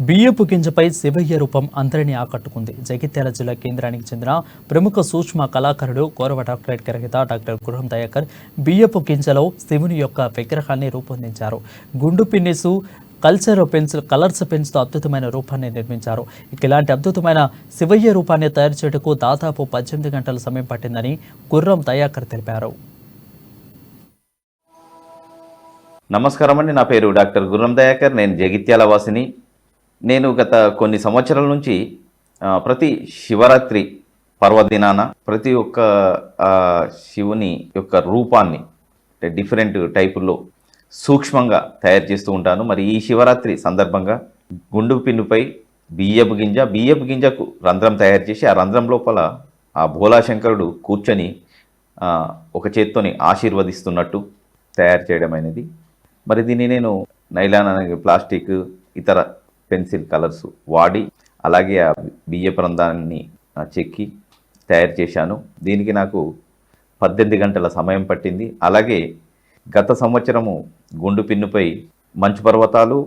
బియ్యపు గింజపై శివయ్య రూపం అందరినీ ఆకట్టుకుంది. జగిత్యాల జిల్లా కేంద్రానికి చెందిన ప్రముఖ సూక్ష్మ కళాకారుడు గౌరవ డాక్టరేట్ గ్రహీత డాక్టర్ గుర్రం దయాకర్ బియ్యపు గింజలో శివుని యొక్క విగ్రహాన్ని రూపొందించారు. గుండు పిన్నిసు కలర్స్ పెన్స్తో అద్భుతమైన రూపాన్ని నిర్మించారు. ఇలాంటి అద్భుతమైన శివయ్య రూపాన్ని తయారు చేయటకు దాదాపు 18 గంటల సమయం పట్టిందని గుర్రం దయాకర్ తెలిపారు. నమస్కారం అండి. నా పేరు డాక్టర్ గుర్రం దయాకర్. నేను జగిత్యాల వాసిని. నేను గత కొన్ని సంవత్సరాల నుంచి ప్రతి శివరాత్రి పర్వదినాన ప్రతి ఒక్క శివుని యొక్క రూపాన్ని డిఫరెంట్ టైపుల్లో సూక్ష్మంగా తయారు చేస్తూ ఉంటాను. మరి ఈ శివరాత్రి సందర్భంగా గుండు పిన్నుపై బియ్యపు గింజకు రంధ్రం తయారు చేసి ఆ రంధ్రం లోపల ఆ భోలాశంకరుడు కూర్చొని ఒక చేత్తోని ఆశీర్వదిస్తున్నట్టు తయారు చేయడం అనేది. మరి దీన్ని నేను నైలాన్ అనే ప్లాస్టిక్ ఇతర పెన్సిల్ కలర్స్ వాడి అలాగే ఆ బియ్యపు రంధ్రాన్ని చెక్కి తయారు చేశాను. దీనికి నాకు 18 గంటల సమయం పట్టింది. అలాగే గత సంవత్సరము గుండు పిన్నుపై మంచు పర్వతాలు